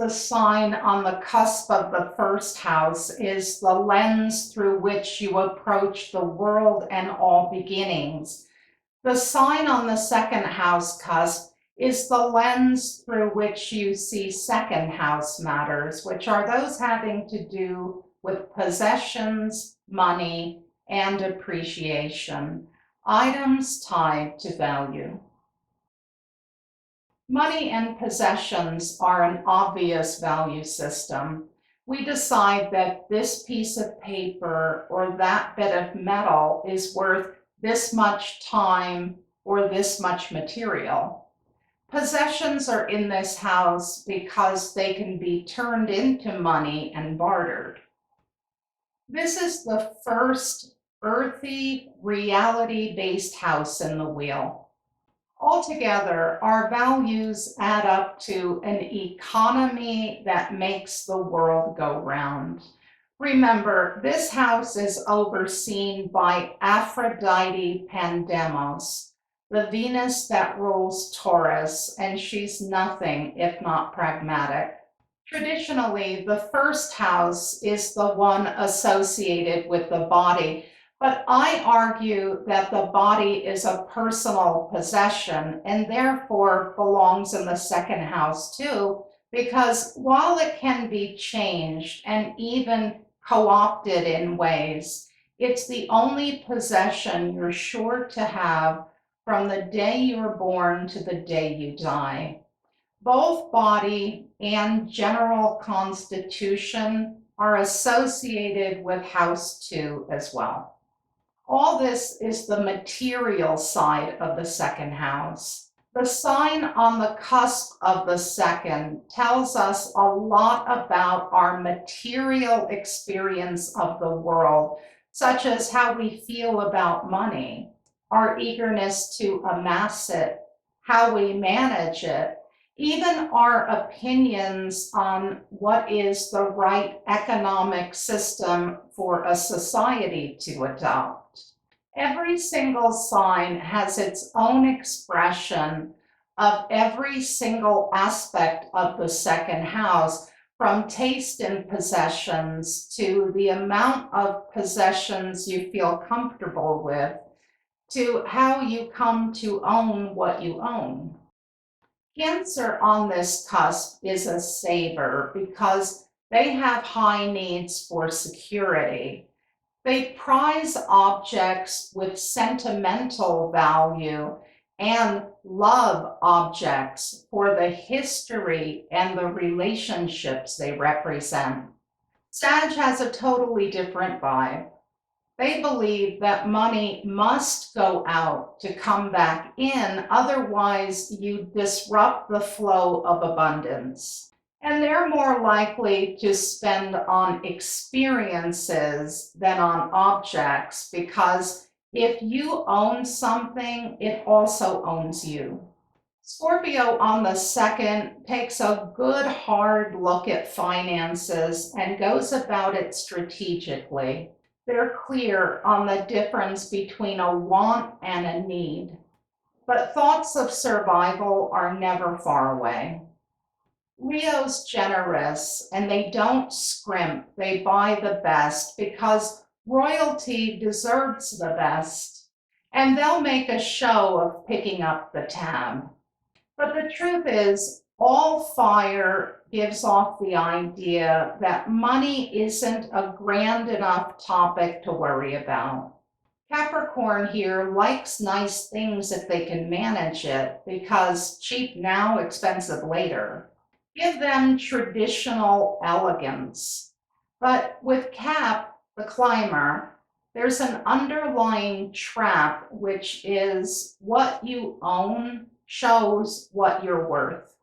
the sign on the cusp of the first house is the lens through which you approach the world and all beginnings. The sign on the second house cusp is the lens through which you see second house matters, which are those having to do with possessions, money, and appreciation, items tied to value. Money and possessions are an obvious value system. We decide that this piece of paper or that bit of metal is worth this much time or this much material. Possessions are in this house because they can be turned into money and bartered. This is the first earthy, reality-based house in the wheel. Altogether, our values add up to an economy that makes the world go round. Remember, this house is overseen by Aphrodite Pandemos, the Venus that rules Taurus, and she's nothing if not pragmatic. Traditionally, the first house is the one associated with the body, but I argue that the body is a personal possession and therefore belongs in the second house too, because while it can be changed and even co-opted in ways, it's the only possession you're sure to have from the day you're born to the day you die. Both body and general constitution are associated with house 2 as well. All this is the material side of the second house. The sign on the cusp of the second tells us a lot about our material experience of the world, such as how we feel about money, our eagerness to amass it, how we manage it, even our opinions on what is the right economic system for a society to adopt. Every single sign has its own expression of every single aspect of the second house, from taste in possessions to the amount of possessions you feel comfortable with, to how you come to own what you own. Cancer on this cusp is a saver because they have high needs for security. They prize objects with sentimental value and love objects for the history and the relationships they represent. Sag has a totally different vibe. They believe that money must go out to come back in, otherwise you disrupt the flow of abundance. And they're more likely to spend on experiences than on objects, because if you own something, it also owns you. Scorpio on the second takes a good hard look at finances and goes about it strategically. They're clear on the difference between a want and a need, but thoughts of survival are never far away. Leo's generous, and they don't scrimp. They buy the best because royalty deserves the best, and they'll make a show of picking up the tab. But the truth is, all fire gives off the idea that money isn't a grand enough topic to worry about. Capricorn here likes nice things if they can manage it, because cheap now, expensive later. Give them traditional elegance. But with Cap, the climber, there's an underlying trap, which is what you own shows what you're worth.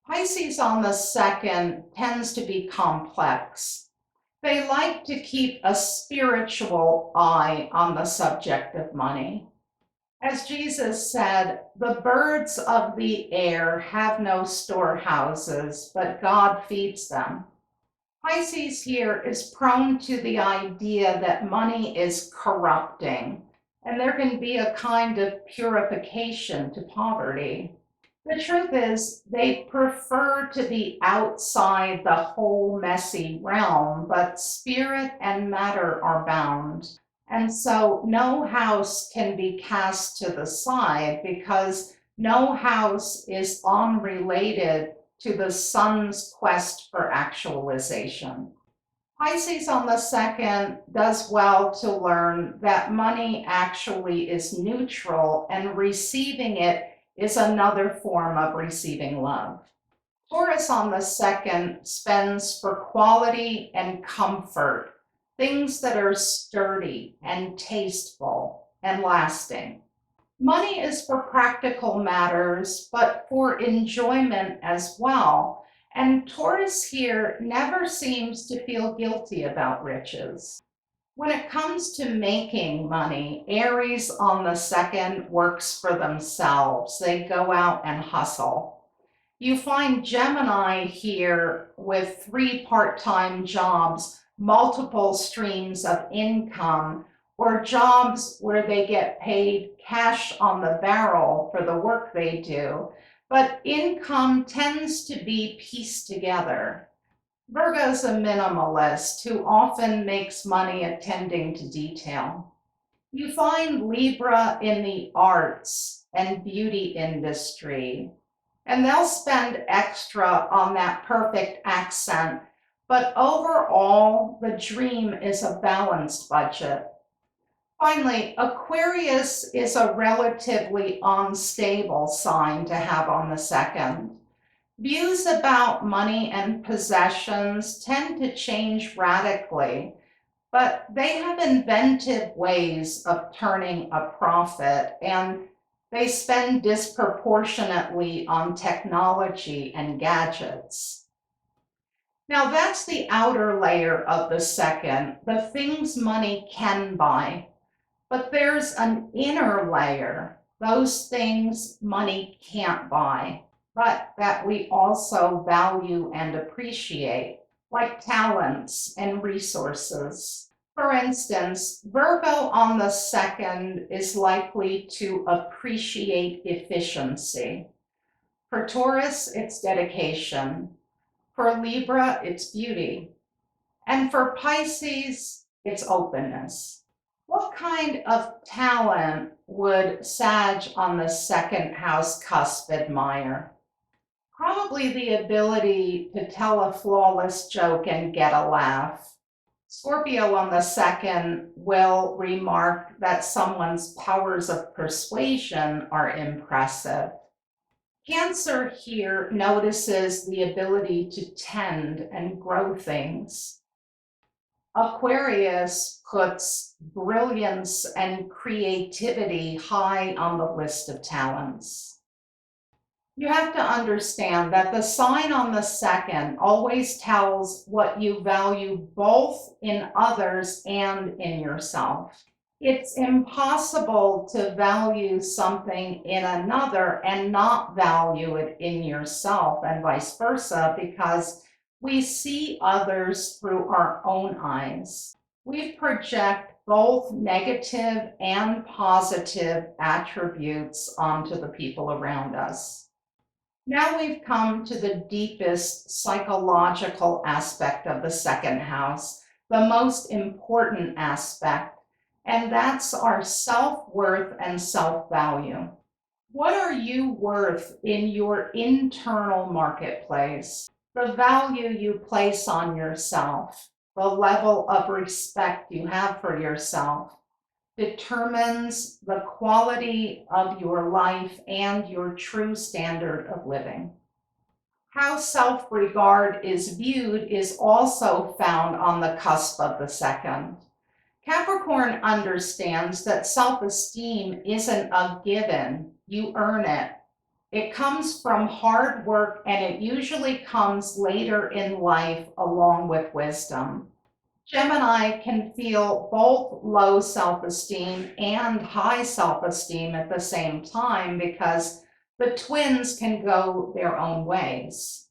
Pisces on the second tends to be complex. They like to keep a spiritual eye on the subject of money. As Jesus said, the birds of the air have no storehouses, but God feeds them. Pisces here is prone to the idea that money is corrupting, and there can be a kind of purification to poverty. The truth is, they prefer to be outside the whole messy realm, but spirit and matter are bound. And so no house can be cast to the side because no house is unrelated to the sun's quest for actualization. Pisces on the second does well to learn that money actually is neutral and receiving it is another form of receiving love. Taurus on the second spends for quality and comfort, things that are sturdy and tasteful and lasting. Money is for practical matters, but for enjoyment as well. And Taurus here never seems to feel guilty about riches. When it comes to making money, Aries on the second works for themselves. They go out and hustle. You find Gemini here with 3 part-time jobs, multiple streams of income, or jobs where they get paid cash on the barrel for the work they do, but income tends to be pieced together. Virgo's a minimalist who often makes money attending to detail. You find Libra in the arts and beauty industry, and they'll spend extra on that perfect accent, but overall, the dream is a balanced budget. Finally, Aquarius is a relatively unstable sign to have on the second. Views about money and possessions tend to change radically, but they have inventive ways of turning a profit, and they spend disproportionately on technology and gadgets. Now that's the outer layer of the second, the things money can buy. But there's an inner layer, those things money can't buy, but that we also value and appreciate, like talents and resources. For instance, Virgo on the second is likely to appreciate efficiency. For Taurus, it's dedication. For Libra, it's beauty. And for Pisces, it's openness. What kind of talent would Sag on the second house cusp admire? Probably the ability to tell a flawless joke and get a laugh. Scorpio on the second will remark that someone's powers of persuasion are impressive. Cancer here notices the ability to tend and grow things. Aquarius puts brilliance and creativity high on the list of talents. You have to understand that the sign on the second always tells what you value both in others and in yourself. It's impossible to value something in another and not value it in yourself, and vice versa, because we see others through our own eyes. We project both negative and positive attributes onto the people around us. Now we've come to the deepest psychological aspect of the second house, the most important aspect, and that's our self-worth and self-value. What are you worth in your internal marketplace? The value you place on yourself, the level of respect you have for yourself, determines the quality of your life and your true standard of living. How self-regard is viewed is also found on the cusp of the second. Capricorn understands that self-esteem isn't a given, you earn it. It comes from hard work, and it usually comes later in life along with wisdom. Gemini can feel both low self-esteem and high self-esteem at the same time because the twins can go their own ways.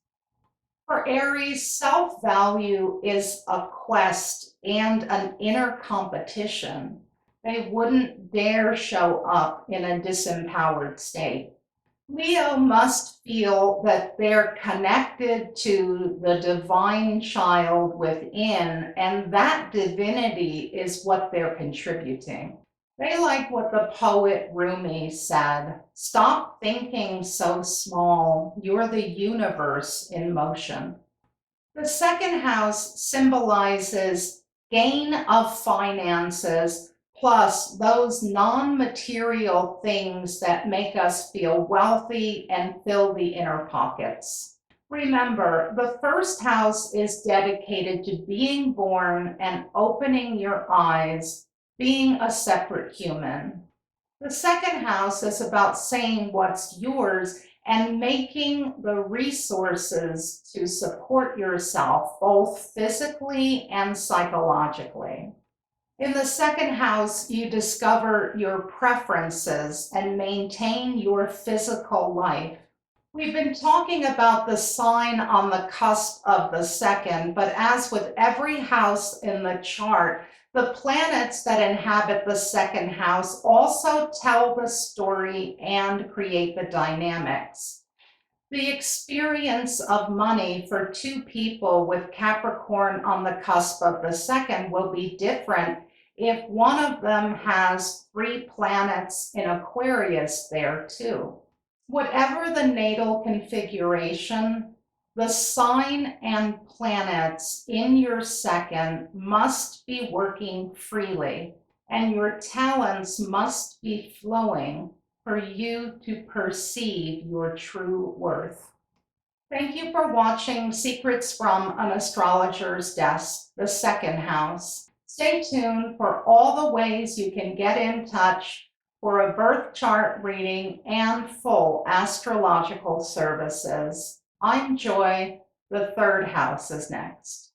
For Aries, self-value is a quest and an inner competition. They wouldn't dare show up in a disempowered state. Leo must feel that they're connected to the divine child within, and that divinity is what they're contributing. They like what the poet Rumi said: stop thinking so small, you're the universe in motion. The second house symbolizes gain of finances, plus those non-material things that make us feel wealthy and fill the inner pockets. Remember, the first house is dedicated to being born and opening your eyes, being a separate human. The second house is about saying what's yours and making the resources to support yourself, both physically and psychologically. In the second house, you discover your preferences and maintain your physical life. We've been talking about the sign on the cusp of the second, but as with every house in the chart, the planets that inhabit the second house also tell the story and create the dynamics. The experience of money for two people with Capricorn on the cusp of the second will be different if one of them has 3 planets in Aquarius there too. Whatever the natal configuration, the sign and planets in your second must be working freely, and your talents must be flowing for you to perceive your true worth. Thank you for watching Secrets from an Astrologer's Desk, the second house. Stay tuned for all the ways you can get in touch for a birth chart reading and full astrological services. I'm Joy. The third house is next.